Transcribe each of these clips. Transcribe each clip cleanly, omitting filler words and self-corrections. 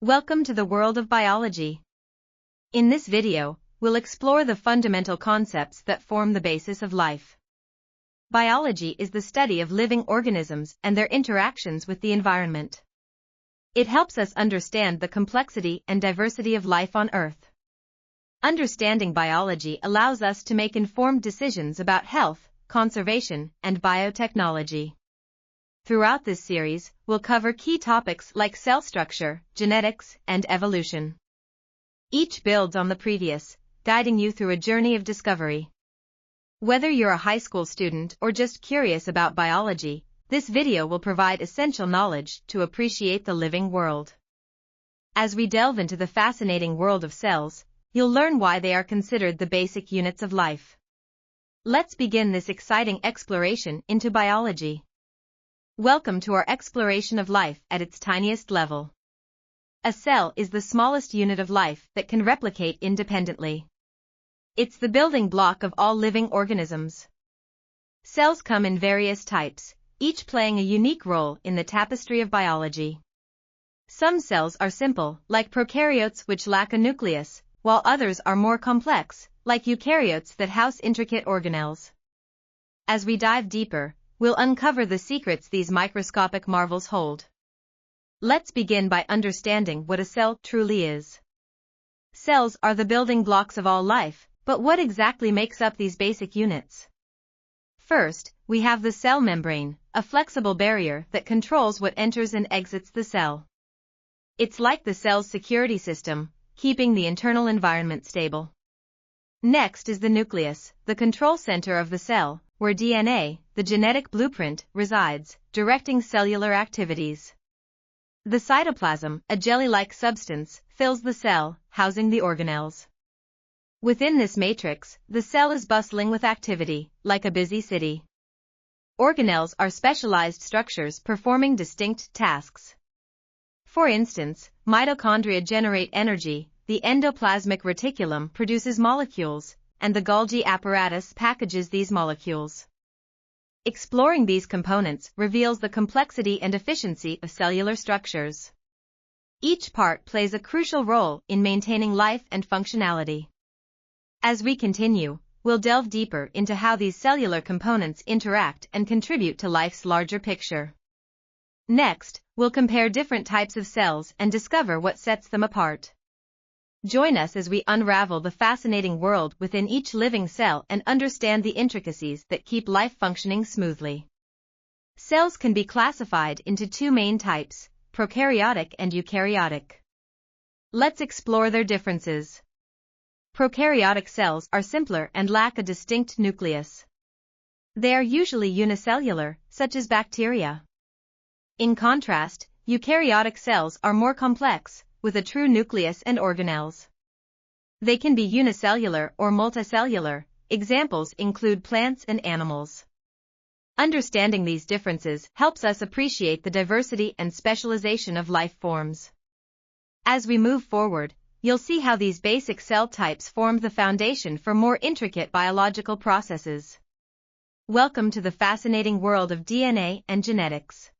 Welcome to the world of biology. In this video, we'll explore the fundamental concepts that form the basis of life. Biology is the study of living organisms and their interactions with the environment. It helps us understand the complexity and diversity of life on Earth. Understanding biology allows us to make informed decisions about health, conservation, and biotechnology. Throughout this series, we'll cover key topics like cell structure, genetics, and evolution. Each builds on the previous, guiding you through a journey of discovery. Whether you're a high school student or just curious about biology, this video will provide essential knowledge to appreciate the living world. As we delve into the fascinating world of cells, you'll learn why they are considered the basic units of life. Let's begin this exciting exploration into biology. Welcome to our exploration of life at its tiniest level. A cell is the smallest unit of life that can replicate independently. It's the building block of all living organisms. Cells come in various types, each playing a unique role in the tapestry of biology. Some cells are simple, like prokaryotes which lack a nucleus, while others are more complex, like eukaryotes that house intricate organelles. As we dive deeper, we'll uncover the secrets these microscopic marvels hold. Let's begin by understanding what a cell truly is. Cells are the building blocks of all life, but what exactly makes up these basic units? First, we have the cell membrane, a flexible barrier that controls what enters and exits the cell. It's like the cell's security system, keeping the internal environment stable. Next is the nucleus, the control center of the cell, where DNA, the genetic blueprint, resides, directing cellular activities. The cytoplasm, a jelly-like substance, fills the cell, housing the organelles. Within this matrix, the cell is bustling with activity, like a busy city. Organelles are specialized structures performing distinct tasks. For instance, mitochondria generate energy, the endoplasmic reticulum produces molecules, and the Golgi apparatus packages these molecules. Exploring these components reveals the complexity and efficiency of cellular structures. Each part plays a crucial role in maintaining life and functionality. As we continue, we'll delve deeper into how these cellular components interact and contribute to life's larger picture. Next, we'll compare different types of cells and discover what sets them apart. Join us as we unravel the fascinating world within each living cell and understand the intricacies that keep life functioning smoothly. Cells can be classified into two main types, prokaryotic and eukaryotic. Let's explore their differences. Prokaryotic cells are simpler and lack a distinct nucleus. They are usually unicellular, such as bacteria. In contrast, eukaryotic cells are more complex, with a true nucleus and organelles. They can be unicellular or multicellular. Examples include plants and animals. Understanding these differences helps us appreciate the diversity and specialization of life forms. As we move forward, you'll see how these basic cell types form the foundation for more intricate biological processes. Welcome to the fascinating world of DNA and genetics.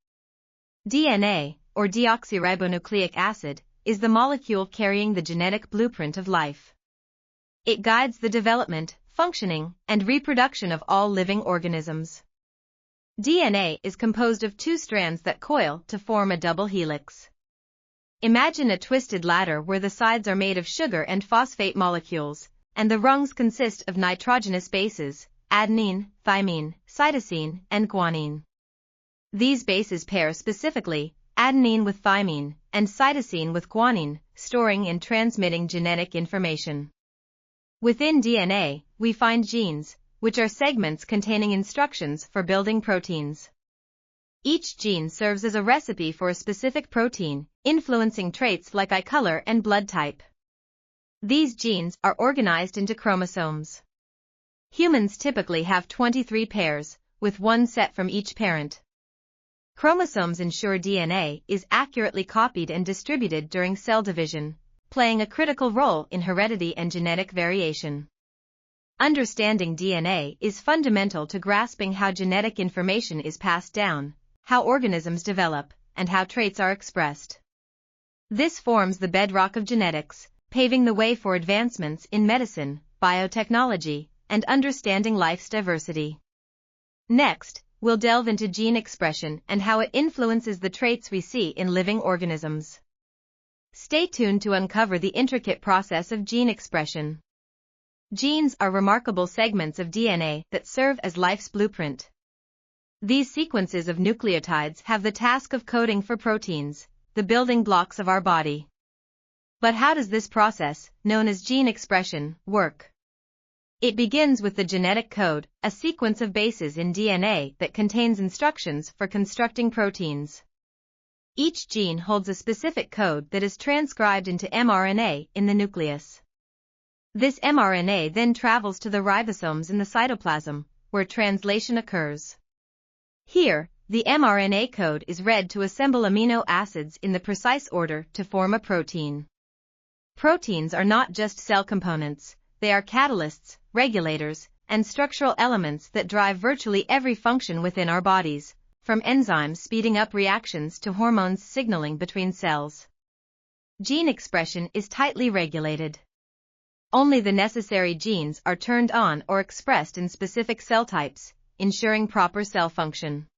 DNA, or deoxyribonucleic acid, is the molecule carrying the genetic blueprint of life. It guides the development, functioning, and reproduction of all living organisms. DNA is composed of two strands that coil to form a double helix. Imagine a twisted ladder where the sides are made of sugar and phosphate molecules, and the rungs consist of nitrogenous bases, adenine, thymine, cytosine, and guanine. These bases pair specifically, adenine with thymine, and cytosine with guanine, storing and transmitting genetic information. Within DNA, we find genes, which are segments containing instructions for building proteins. Each gene serves as a recipe for a specific protein, influencing traits like eye color and blood type. These genes are organized into chromosomes. Humans typically have 23 pairs, with one set from each parent. Chromosomes ensure DNA is accurately copied and distributed during cell division, playing a critical role in heredity and genetic variation. Understanding DNA is fundamental to grasping how genetic information is passed down, how organisms develop, and how traits are expressed. This forms the bedrock of genetics, paving the way for advancements in medicine, biotechnology, and understanding life's diversity. Next, we'll delve into gene expression and how it influences the traits we see in living organisms. Stay tuned to uncover the intricate process of gene expression. Genes are remarkable segments of DNA that serve as life's blueprint. These sequences of nucleotides have the task of coding for proteins, the building blocks of our body. But how does this process, known as gene expression, work? It begins with the genetic code, a sequence of bases in DNA that contains instructions for constructing proteins. Each gene holds a specific code that is transcribed into mRNA in the nucleus. This mRNA then travels to the ribosomes in the cytoplasm, where translation occurs. Here, the mRNA code is read to assemble amino acids in the precise order to form a protein. Proteins are not just cell components, they are catalysts, regulators, and structural elements that drive virtually every function within our bodies, from enzymes speeding up reactions to hormones signaling between cells. Gene expression is tightly regulated. Only the necessary genes are turned on or expressed in specific cell types, ensuring proper cell function.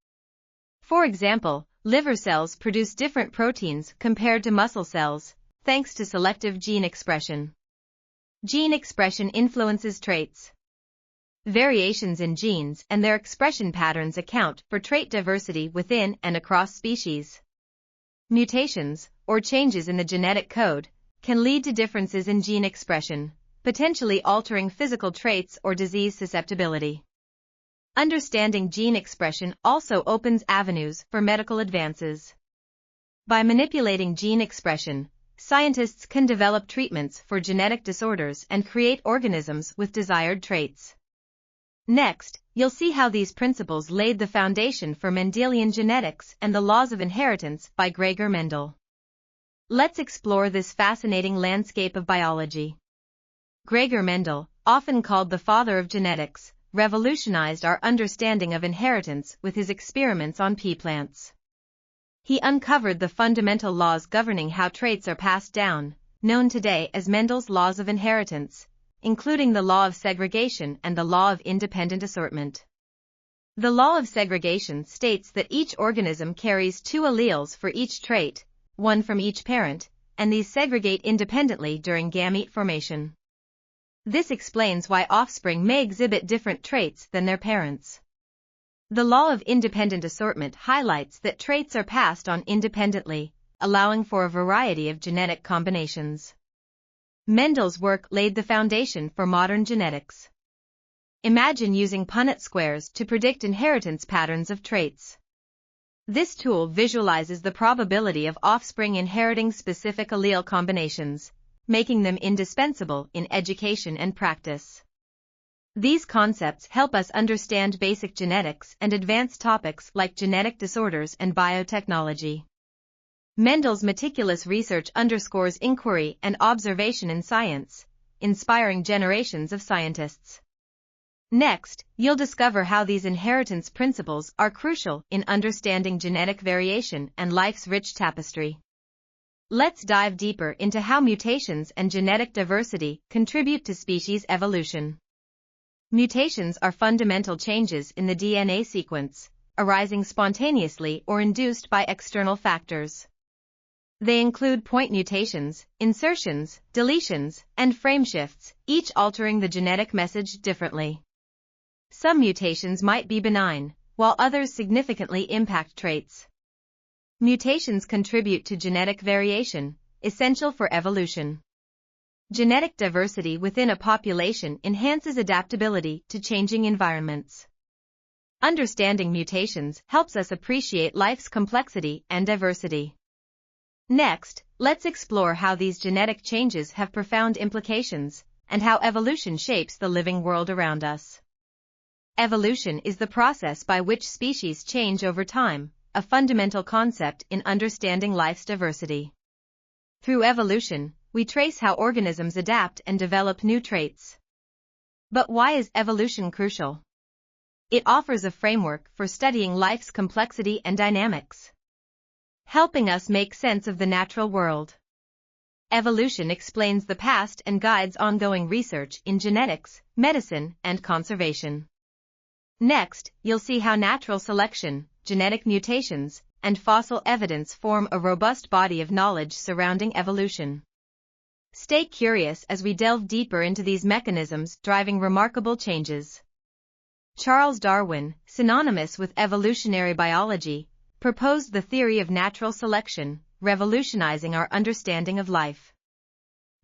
For example, liver cells produce different proteins compared to muscle cells, thanks to selective gene expression. Gene expression influences traits. Variations in genes and their expression patterns account for trait diversity within and across species. Mutations, or changes in the genetic code, can lead to differences in gene expression, potentially altering physical traits or disease susceptibility. Understanding gene expression also opens avenues for medical advances. By manipulating gene expression, scientists can develop treatments for genetic disorders and create organisms with desired traits. Next, you'll see how these principles laid the foundation for Mendelian genetics and the laws of inheritance by Gregor Mendel. Let's explore this fascinating landscape of biology. Gregor Mendel, often called the father of genetics, revolutionized our understanding of inheritance with his experiments on pea plants. He uncovered the fundamental laws governing how traits are passed down, known today as Mendel's laws of inheritance, including the law of segregation and the law of independent assortment. The law of segregation states that each organism carries two alleles for each trait, one from each parent, and these segregate independently during gamete formation. This explains why offspring may exhibit different traits than their parents. The law of independent assortment highlights that traits are passed on independently, allowing for a variety of genetic combinations. Mendel's work laid the foundation for modern genetics. Imagine using Punnett squares to predict inheritance patterns of traits. This tool visualizes the probability of offspring inheriting specific allele combinations, making them indispensable in education and practice. These concepts help us understand basic genetics and advanced topics like genetic disorders and biotechnology. Mendel's meticulous research underscores inquiry and observation in science, inspiring generations of scientists. Next, you'll discover how these inheritance principles are crucial in understanding genetic variation and life's rich tapestry. Let's dive deeper into how mutations and genetic diversity contribute to species evolution. Mutations are fundamental changes in the DNA sequence, arising spontaneously or induced by external factors. They include point mutations, insertions, deletions, and frameshifts, each altering the genetic message differently. Some mutations might be benign, while others significantly impact traits. Mutations contribute to genetic variation, essential for evolution. Genetic diversity within a population enhances adaptability to changing environments. Understanding mutations helps us appreciate life's complexity and diversity. Next, let's explore how these genetic changes have profound implications, and how evolution shapes the living world around us. Evolution is the process by which species change over time, a fundamental concept in understanding life's diversity. Through evolution, we trace how organisms adapt and develop new traits. But why is evolution crucial? It offers a framework for studying life's complexity and dynamics. helping us make sense of the natural world. Evolution explains the past and guides ongoing research in genetics, medicine, and conservation. Next, you'll see how natural selection, genetic mutations, and fossil evidence form a robust body of knowledge surrounding evolution. Stay curious as we delve deeper into these mechanisms driving remarkable changes. Charles Darwin, synonymous with evolutionary biology, proposed the theory of natural selection, revolutionizing our understanding of life.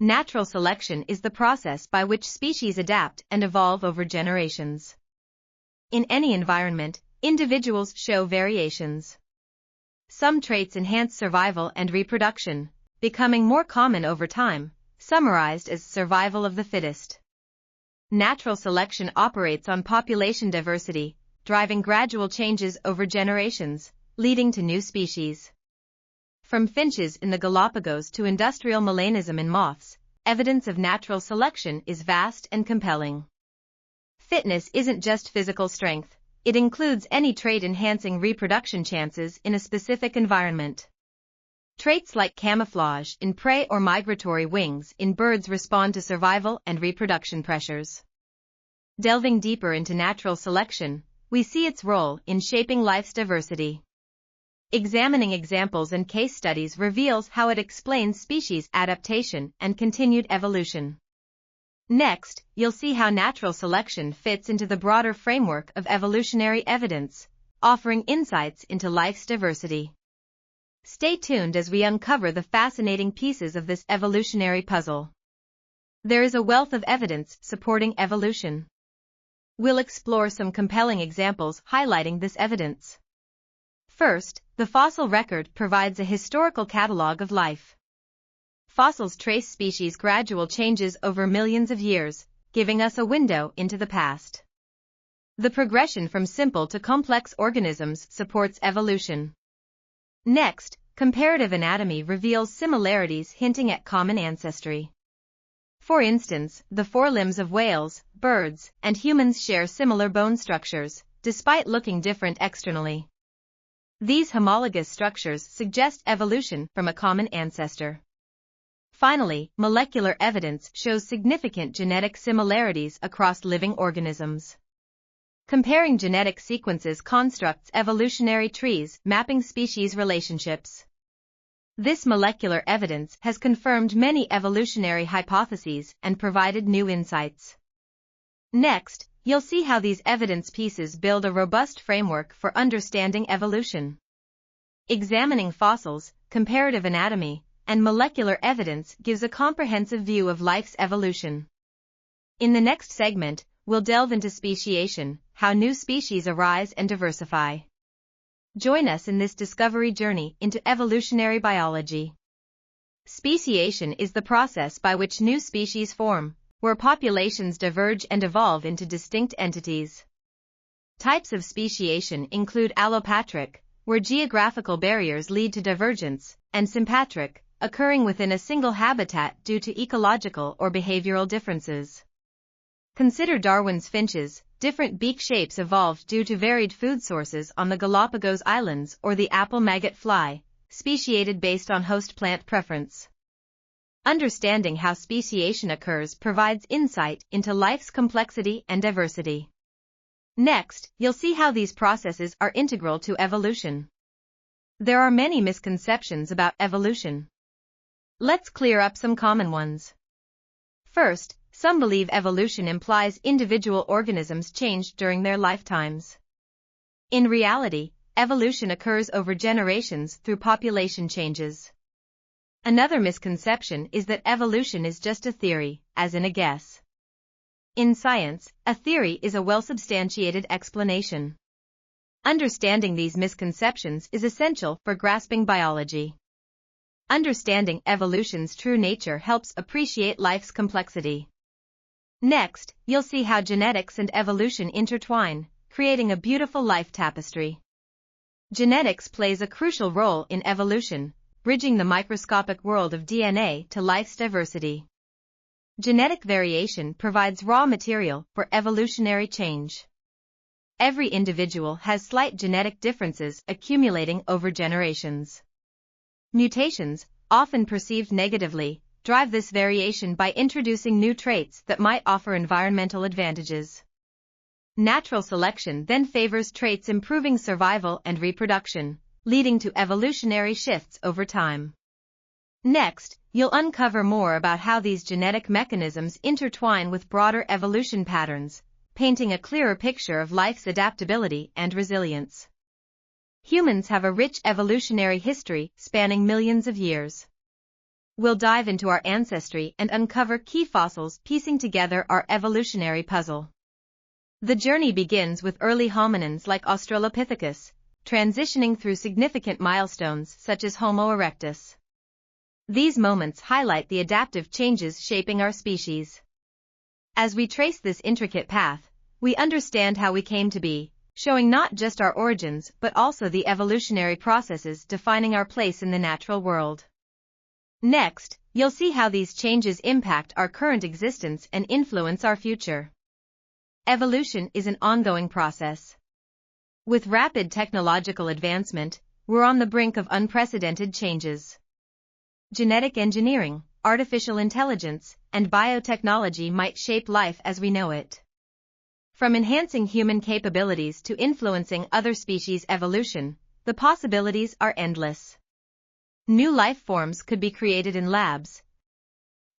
Natural selection is the process by which species adapt and evolve over generations. In any environment, individuals show variations. Some traits enhance survival and reproduction, becoming more common over time, summarized as survival of the fittest. Natural selection operates on population diversity, driving gradual changes over generations, leading to new species. From finches in the Galapagos to industrial melanism in moths, evidence of natural selection is vast and compelling. Fitness isn't just physical strength, it includes any trait enhancing reproduction chances in a specific environment. Traits like camouflage in prey or migratory wings in birds respond to survival and reproduction pressures. Delving deeper into natural selection, we see its role in shaping life's diversity. Examining examples and case studies reveals how it explains species adaptation and continued evolution. Next, you'll see how natural selection fits into the broader framework of evolutionary evidence, offering insights into life's diversity. Stay tuned as we uncover the fascinating pieces of this evolutionary puzzle. There is a wealth of evidence supporting evolution. We'll explore some compelling examples highlighting this evidence. First, the fossil record provides a historical catalog of life. Fossils trace species' gradual changes over millions of years, giving us a window into the past. The progression from simple to complex organisms supports evolution. Next, comparative anatomy reveals similarities hinting at common ancestry. For instance, the forelimbs of whales, birds, and humans share similar bone structures, despite looking different externally. These homologous structures suggest evolution from a common ancestor. Finally, molecular evidence shows significant genetic similarities across living organisms. Comparing genetic sequences constructs evolutionary trees mapping species relationships. This molecular evidence has confirmed many evolutionary hypotheses and provided new insights. Next, you'll see how these evidence pieces build a robust framework for understanding evolution. Examining fossils, comparative anatomy, and molecular evidence gives a comprehensive view of life's evolution. In the next segment, we'll delve into speciation, how new species arise and diversify. Join us in this discovery journey into evolutionary biology. Speciation is the process by which new species form, where populations diverge and evolve into distinct entities. Types of speciation include allopatric, where geographical barriers lead to divergence, and sympatric, occurring within a single habitat due to ecological or behavioral differences. Consider Darwin's finches. Different beak shapes evolved due to varied food sources on the Galapagos Islands, or the apple maggot fly, speciated based on host plant preference. Understanding how speciation occurs provides insight into life's complexity and diversity. Next, you'll see how these processes are integral to evolution. There are many misconceptions about evolution. Let's clear up some common ones. First, some believe evolution implies individual organisms changed during their lifetimes. In reality, evolution occurs over generations through population changes. Another misconception is that evolution is just a theory, as in a guess. In science, a theory is a well-substantiated explanation. Understanding these misconceptions is essential for grasping biology. Understanding evolution's true nature helps appreciate life's complexity. Next, you'll see how genetics and evolution intertwine, creating a beautiful life tapestry. Genetics plays a crucial role in evolution, bridging the microscopic world of DNA to life's diversity. Genetic variation provides raw material for evolutionary change. Every individual has slight genetic differences accumulating over generations. Mutations, often perceived negatively, drive this variation by introducing new traits that might offer environmental advantages. Natural selection then favors traits improving survival and reproduction, leading to evolutionary shifts over time. Next, you'll uncover more about how these genetic mechanisms intertwine with broader evolution patterns, painting a clearer picture of life's adaptability and resilience. Humans have a rich evolutionary history spanning millions of years. We'll dive into our ancestry and uncover key fossils piecing together our evolutionary puzzle. The journey begins with early hominins like Australopithecus, transitioning through significant milestones such as Homo erectus. These moments highlight the adaptive changes shaping our species. As we trace this intricate path, we understand how we came to be, showing not just our origins but also the evolutionary processes defining our place in the natural world. Next, you'll see how these changes impact our current existence and influence our future. Evolution is an ongoing process. With rapid technological advancement, we're on the brink of unprecedented changes. Genetic engineering, artificial intelligence, and biotechnology might shape life as we know it. From enhancing human capabilities to influencing other species' evolution, the possibilities are endless. New life forms could be created in labs,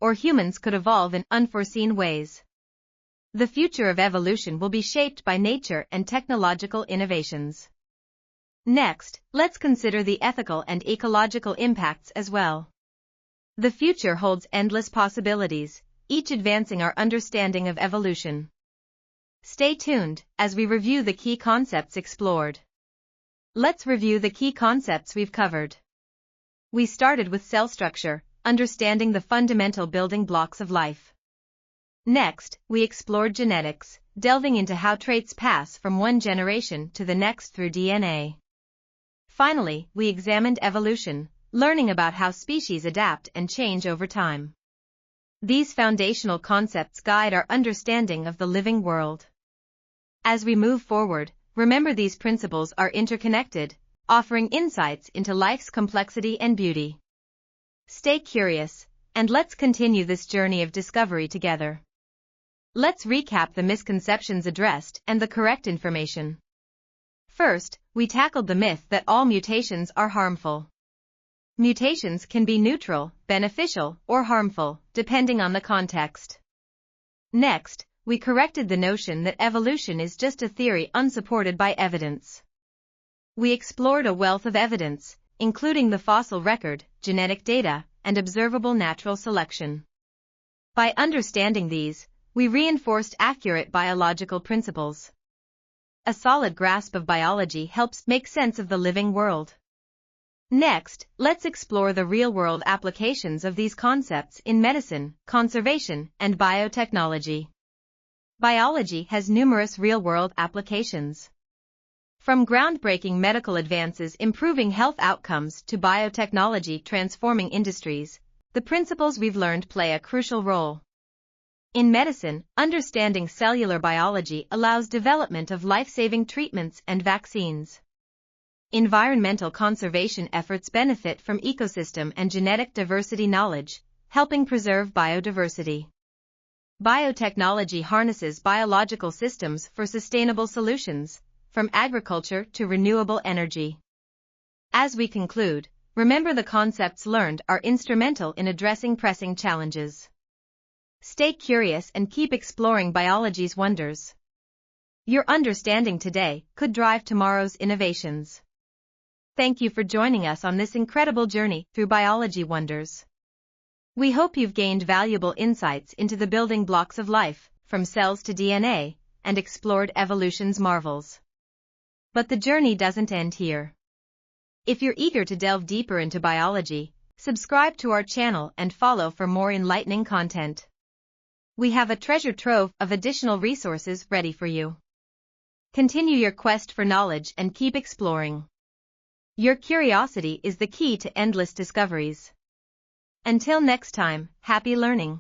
or humans could evolve in unforeseen ways. The future of evolution will be shaped by nature and technological innovations. Next, let's consider the ethical and ecological impacts as well. The future holds endless possibilities, each advancing our understanding of evolution. Stay tuned as we review the key concepts explored. Let's review the key concepts we've covered. We started with cell structure, understanding the fundamental building blocks of life. Next, we explored genetics, delving into how traits pass from one generation to the next through DNA. Finally, we examined evolution, learning about how species adapt and change over time. These foundational concepts guide our understanding of the living world. As we move forward, remember these principles are interconnected, offering insights into life's complexity and beauty. Stay curious, and let's continue this journey of discovery together. Let's recap the misconceptions addressed and the correct information. First, we tackled the myth that all mutations are harmful. Mutations can be neutral, beneficial, or harmful, depending on the context. Next, we corrected the notion that evolution is just a theory unsupported by evidence. We explored a wealth of evidence, including the fossil record, genetic data, and observable natural selection. By understanding these, we reinforced accurate biological principles. A solid grasp of biology helps make sense of the living world. Next, let's explore the real-world applications of these concepts in medicine, conservation, and biotechnology. Biology has numerous real-world applications. From groundbreaking medical advances improving health outcomes to biotechnology transforming industries, the principles we've learned play a crucial role. In medicine, understanding cellular biology allows development of life-saving treatments and vaccines. Environmental conservation efforts benefit from ecosystem and genetic diversity knowledge, helping preserve biodiversity. Biotechnology harnesses biological systems for sustainable solutions, from agriculture to renewable energy. As we conclude, remember the concepts learned are instrumental in addressing pressing challenges. Stay curious and keep exploring biology's wonders. Your understanding today could drive tomorrow's innovations. Thank you for joining us on this incredible journey through biology wonders. We hope you've gained valuable insights into the building blocks of life, from cells to DNA, and explored evolution's marvels. But the journey doesn't end here. If you're eager to delve deeper into biology, subscribe to our channel and follow for more enlightening content. We have a treasure trove of additional resources ready for you. Continue your quest for knowledge and keep exploring. Your curiosity is the key to endless discoveries. Until next time, happy learning.